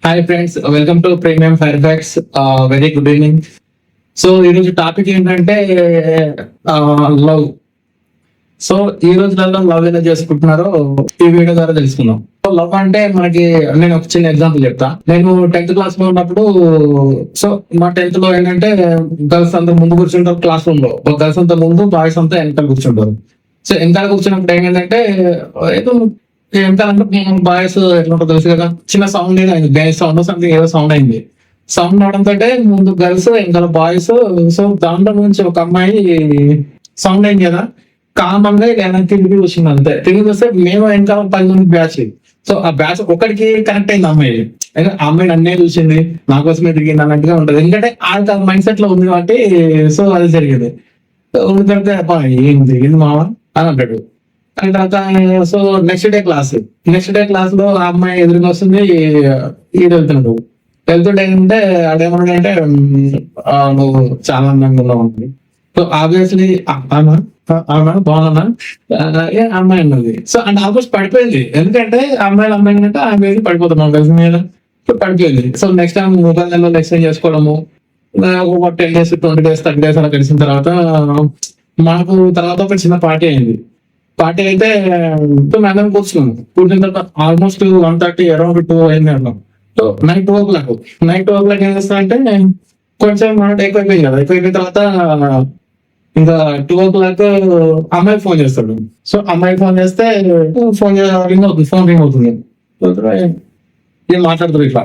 Hi friends, welcome to premium fire facts. Very good evening. So ఈరోజు topic ఏంటంటే love. So ఈ రోజులలో love ఎలా చేసుకుంటున్నారో ఈ వీడియో ద్వారా తెలుసుకుందాం. లవ్ అంటే మనకి నేను ఒక చిన్న ఎగ్జాంపుల్ చెప్తా. నేను 10th క్లాస్ లో ఉన్నప్పుడు, సో మా 10th లో ఏంటంటే గర్ల్స్ అంతా ముందు కూర్చుంటారు క్లాస్ రూమ్ లో, గర్ల్స్ అంతా ముందు, బాయ్స్ అంతా వెనకాల కూర్చుంటారు. సో వెనకాల కూర్చున్నప్పుడు ఏంటంటే ఏదో వెనకాలంటే బాయ్స్ ఎట్లా ఉంటుందో తెలుసు కదా, చిన్న సౌండ్ అయింది, బేస్ సౌండ్ సంథింగ్ ఏదో సౌండ్ అయింది. సౌండ్ అవడంతో ముందు గర్ల్స్ వెనకాల బాయ్స్. సో దాంట్లో నుంచి ఒక అమ్మాయి సౌండ్ అయింది కదా, కామన్ గా ఇలా తిరిగి వచ్చింది. అంతే తిరిగి వస్తే మేము వెనకాల 10 మంది బ్యాచ్. సో ఆ బ్యాచ్ ఒకటికి కనెక్ట్ అయింది అమ్మాయి. ఆ అమ్మాయి నన్నే చూసింది, నా కోసమే తిరిగింది అన్నట్టుగా ఉంటది. ఎందుకంటే ఆ మైండ్ సెట్ లో ఉంది కాబట్టి. సో అది జరిగింది. ఉన్న తర్వాత "అబ్బా, ఏం జరిగింది మామ" అని అంటాడు. అండ్ తర్వాత సో నెక్స్ట్ డే క్లాస్ లో ఆ అమ్మాయి ఎదురుగా వస్తుంది, ఈడు వెళ్తున్నాడు. వెళ్తుంటే ఏంటంటే ఆడేమన్నాడంటే నువ్వు చాలా అందంగా ఉన్నావు అంటుంది. సో ఆబ్వియస్లీ ఆమె బాగున్నా అమ్మాయి అన్నది. సో అంటే ఆల్మోస్ట్ పడిపోయింది. ఎందుకంటే అమ్మాయిలు అంటే ఆమె పడిపోతాం మన కలిసి మీద. సో పడిపోయింది. సో నెక్స్ట్ టైం మొబైల్ నెలలో ఎక్స్చేంజ్ చేసుకోవడము, ఒక 10 days 20 days 30 days అలా కలిసిన తర్వాత మాకు తర్వాత ఒక చిన్న పార్టీ అయింది. పార్టీ అయితే మేడం కూర్చున్న తర్వాత ఆల్మోస్ట్ 1:30 అరౌండ్ 2 అయింది అన్నాం. సో నైట్ 2 o'clock ఏం చేస్తా అంటే కొంచెం మాట ఎక్కువైపోయింది కదా. ఎక్కువైపోయిన తర్వాత ఇంకా 2 o'clock అమ్మాయి ఫోన్ చేస్తాడు. సో అమ్మాయి ఫోన్ చేస్తే ఫోన్ రింగ్ అవుతుంది. ఏం మాట్లాడుతారు ఇట్లా,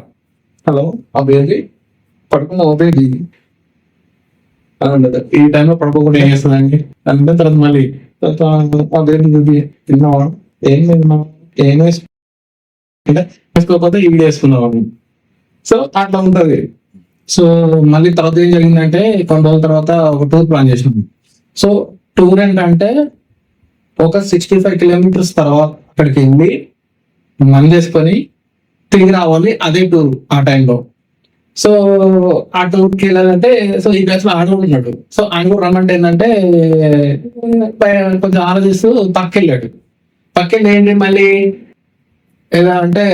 "హలో అబ్బేది పడుకున్నావు బేబీ" అని. ఈ టైంలో పడుకోకుండా ఏం చేస్తుందండి అంటే తర్వాత మళ్ళీ తిన్నావా, ఏం తిన్నావు, ఏం వేసుకోకపోతే ఇవి వేసుకున్నావు. సో అట్లా ఉంటది. సో మళ్ళీ తర్వాత ఏం జరిగిందంటే కొన్ని రోజుల తర్వాత ఒక టూర్ ప్లాన్ చేసినాం. సో టూర్ ఏంటంటే ఒక 65 kilometers తర్వాత అక్కడికి వెళ్ళి మందేసుకొని తిరిగి రావాలి. అదే టూర్ ఆ టైంలో. సో ఆ టూర్కి వెళ్ళాలంటే సో ఈ బ్యాచ్ లో ఆడవాడు ఉన్నాడు. సో ఆయన కూడా రమ్మంటే ఏంటంటే కొంచెం ఆలోచిస్తూ పక్కెళ్ళి ఏంటి మళ్ళీ ఏదో అంటే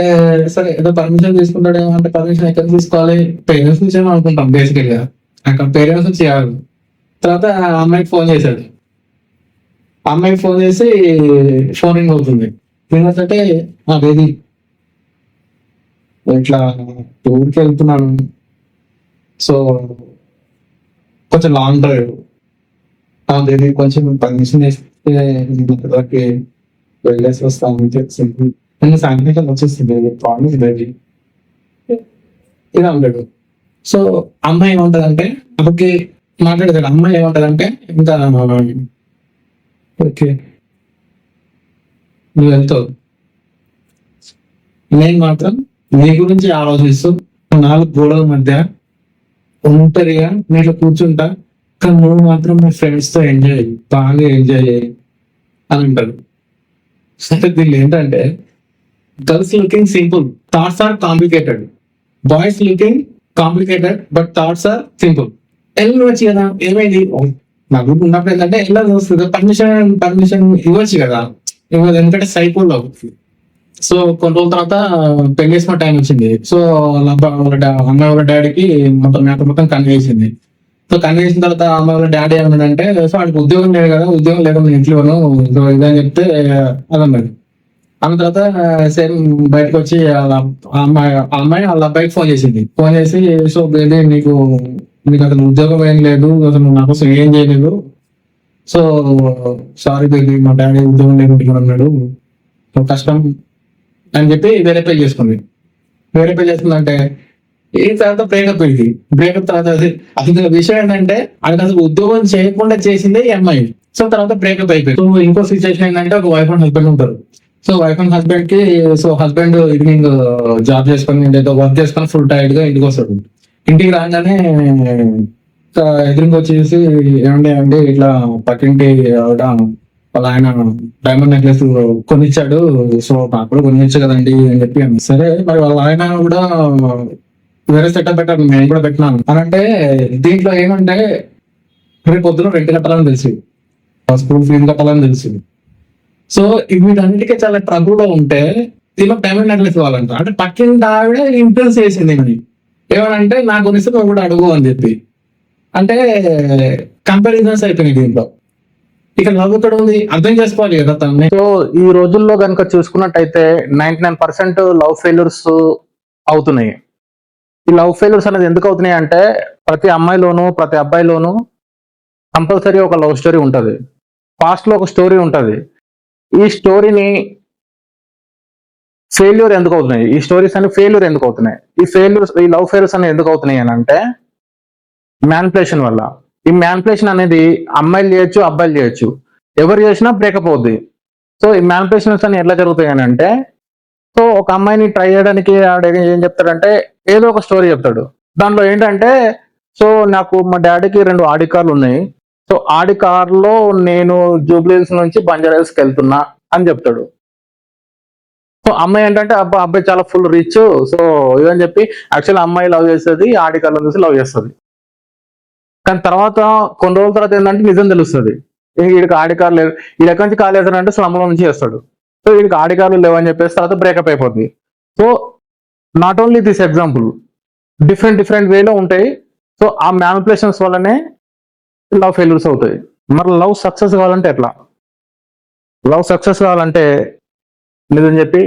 సరే ఏదో పర్మిషన్ తీసుకుంటాడు. అంటే పర్మిషన్ ఎక్కడ తీసుకోవాలి, పేరెంట్స్ నుంచి ఏమో అనుకుంటాం బేసికల్ గా. అక్కడ పేరెంట్స్ నుంచి చేయాలి. తర్వాత ఆ అమ్మాయికి ఫోన్ చేశాడు. అమ్మాయికి ఫోన్ చేసి ఫోన్ రింగ్ అవుతుంది. ఏంటంటే బేబీ ఇట్లా టూర్కి వెళ్తున్నాను, సో కొంచెం లాంగ్ డ్రైవ్, బేబీ కొంచెం పర్మిషన్ ఇస్తే వెళ్ళేసి వస్తాను తెలిసింది. నేను సాయంత్రం వచ్చేస్తుంది, ప్రామిస్ బేబీ ఇలా ఉంటాడు. సో అమ్మాయి ఏమంటదంటే అప్పటికి మాట్లాడతాడు. అమ్మాయి ఏమంటదంటే ఇంకా ఓకే నువ్వు వెళ్తావు, నేను మాత్రం నీ గురించి ఆలోచిస్తూ 4 గోడల మధ్య ఒంటరిగా నీలో కూర్చుంటా, కానీ నువ్వు మాత్రం మీ ఫ్రెండ్స్ తో బాగా ఎంజాయ్ చేయి అని అంటారు. సరే దీన్ని ఏంటంటే girls looking simple, thoughts are complicated. Boys looking complicated but thoughts are simple. వెళ్ళవచ్చు కదా, ఏమైంది నా గ్రూప్ ఉన్నప్పుడు ఏంటంటే వెళ్ళాల్సి వస్తుంది. పర్మిషన్ ఇవ్వచ్చు కదా, ఇవ్వదు. ఎందుకంటే సైకోలో. సో కొన్ని రోజుల తర్వాత పెళ్లి చేసుకున్న టైం వచ్చింది. సో అమ్మాయి వాళ్ళ డాడీకి మొత్తం కన్వే చేసింది. సో కన్వే చేసిన తర్వాత అమ్మాయి వాళ్ళ డాడీ ఏమన్నాడంటే, సో వాడికి ఉద్యోగం లేదు కదా, ఉద్యోగం లేకుండా ఇంట్లోను సో ఇదని చెప్తే అదన్నాడు. అన్న తర్వాత సేమ్ బయటకు వచ్చి అమ్మాయి వాళ్ళ అబ్బాయికి ఫోన్ చేసి సో బేబీ నీకు అసలు ఉద్యోగం ఏం లేదు, అసలు నా కోసం ఏం చేయలేదు, సో సారీ బేబీ మా డాడీ ఉద్యోగం లేకుండా అన్నాడు, సో కష్టం అని చెప్పి వేరే పెళ్లి చేసుకుందంటే ఈ తర్వాత బ్రేకప్ తర్వాత అసలు విషయం ఏంటంటే అది అసలు ఉద్యోగం చేయకుండా చేసిందే ఈ అమ్మాయి. సో తర్వాత బ్రేకప్ అయిపోయింది. సో ఇంకో సిచ్యువేషన్ ఏంటంటే ఒక వైఫ్ అండ్ హస్బెండ్ ఉంటారు. సో వైఫ్ అండ్ హస్బెండ్ కి సో హస్బెండ్ ఈవినింగ్ జాబ్ చేసుకొని వర్క్ చేసుకొని ఫుల్ టైర్డ్ గా ఇంటికి వస్తాడు. ఇంటికి రాగానే ఎదురుగా వచ్చేసి ఏమండి ఇట్లా పక్కింటి వాళ్ళ ఆయన డైమండ్ నెక్లెస్ కొనిచ్చాడు, సో నాకు కూడా కొనిచ్చు కదండి అని చెప్పి. సరే మరి వాళ్ళ ఆయన కూడా వేరే సెటప్ పెట్టారు, నేను కూడా పెట్టినాను అని అంటే దీంట్లో ఏమంటే రేపు పొద్దున రెంట్ కట్టాలని తెలిసి, స్కూల్ ఫీజు కట్టాలని తెలిసింది. సో వీటన్నిటికీ చాలా ట్రబుల్ లో ఉంటే దీనిలో పేమెంట్ నెక్లెస్ కావాలంట. అంటే పక్కింటి ఆవిడ ఇన్ఫ్లుయెన్స్ చేసింది ఇది ఏమనంటే నా గురించి నువ్వు కూడా అడుగు అని చెప్పి. అంటే కంపారిజన్స్ అయిపోయినాయి దీంట్లో. ఇక లవ్ ఇక్కడ ఉంది, అర్థం చేసుకోవాలి కదా తనని. సో ఈ రోజుల్లో కనుక చూసుకున్నట్టయితే 99% లవ్ ఫెయిల్యూర్స్ అవుతున్నాయి. ఈ లవ్ ఫెయిల్యూర్స్ అనేది ఎందుకు అవుతున్నాయి అంటే ప్రతి అమ్మాయిలోను ప్రతి అబ్బాయిలోను కంపల్సరీ ఒక లవ్ స్టోరీ ఉంటుంది. పాస్ట్ లో ఒక స్టోరీ ఉంటుంది. ఈ స్టోరీని ఫెయిల్యూర్ ఎందుకు అవుతున్నాయి, ఈ స్టోరీస్ అన్ని ఫెయిల్యూర్ ఎందుకు అవుతున్నాయి, ఈ లవ్ ఫెయిల్యూర్స్ అనేవి ఎందుకు అవుతున్నాయి అని అంటే మ్యానిపులేషన్ వల్ల. ఈ మ్యానిపులేషన్ అనేది అమ్మాయిలు చేయొచ్చు, అబ్బాయిలు చేయొచ్చు, ఎవరు చేసినా బ్రేకప్ అవుద్ది. సో ఈ మ్యానిపులేషన్స్ అన్ని ఎట్లా జరుగుతాయి అని అంటే, సో ఒక అమ్మాయిని ట్రై చేయడానికి ఆడ ఏం చెప్తాడంటే ఏదో ఒక స్టోరీ చెప్తాడు. దాంట్లో ఏంటంటే, సో నాకు మా డాడీకి 2 ఆడి కార్లు ఉన్నాయి, సో ఆడి కార్లో నేను జూబ్లీహిల్స్ నుంచి బంజారాహిల్స్కి వెళ్తున్నా అని చెప్తాడు. సో అమ్మాయి ఏంటంటే అబ్బాయి చాలా ఫుల్ రిచ్, సో ఇదని చెప్పి యాక్చువల్ అమ్మాయి లవ్ చేస్తుంది, ఆడి కార్లను చూసి లవ్ చేస్తుంది. కానీ తర్వాత కొన్ని రోజుల తర్వాత ఏంటంటే నిజం తెలుస్తుంది, వీడికి ఆడి కార్లు లేదు, వీడు ఎక్కడి నుంచి కాల్ చేస్తాడంటే స్లమ్లో నుంచి చేస్తాడు. సో వీడికి ఆడి కార్లు లేవని చెప్పేసి తర్వాత బ్రేకప్ అయిపోతుంది. So not only this example, different వేలో ఉంటాయి. సో ఆ మ్యానిపులేషన్స్ వల్లనే లవ్ ఫెయిల్యూర్స్ అవుతాయి. మరి లవ్ సక్సెస్ కావాలంటే ఎట్లా? లవ్ సక్సెస్ కావాలంటే నిజం చెప్పి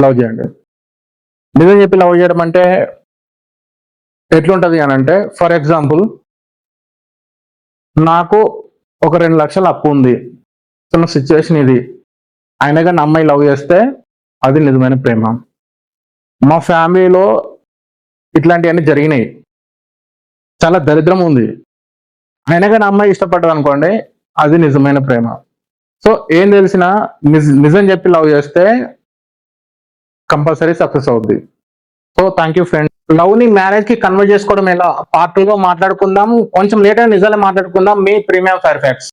లవ్ చేయండి. నిజం చెప్పి లవ్ చేయడం అంటే ఎట్లుంటది అని అంటే, ఫర్ ఎగ్జాంపుల్ నాకు ఒక 2 లక్షల అప్పు ఉంది, సో నా సిచ్యువేషన్ ఇది, అయినా కానీ అమ్మాయి లవ్ చేస్తే అది నిజమైన ప్రేమ. మా ఫ్యామిలీలో ఇట్లాంటివన్నీ జరిగినాయి, చాలా దరిద్రం ఉంది, అయినా కానీ అమ్మాయి ఇష్టపడ్డది అనుకోండి, అది నిజమైన ప్రేమ. సో ఏం తెలిసినా నిజం చెప్పి లవ్ చేస్తే కంపల్సరీ సక్సెస్ అవుద్ది. So thank you friend. Love ని మ్యారేజ్ కి కన్వర్ట్ చేసుకోవడం ఎలా, పార్ట్ 2 లో మాట్లాడుకుందాం. కొంచెం లేట్ అయిన నిజాలే మాట్లాడుకుందాం. మీ ప్రీమియం ఫైర్ ఫ్యాక్ట్స్.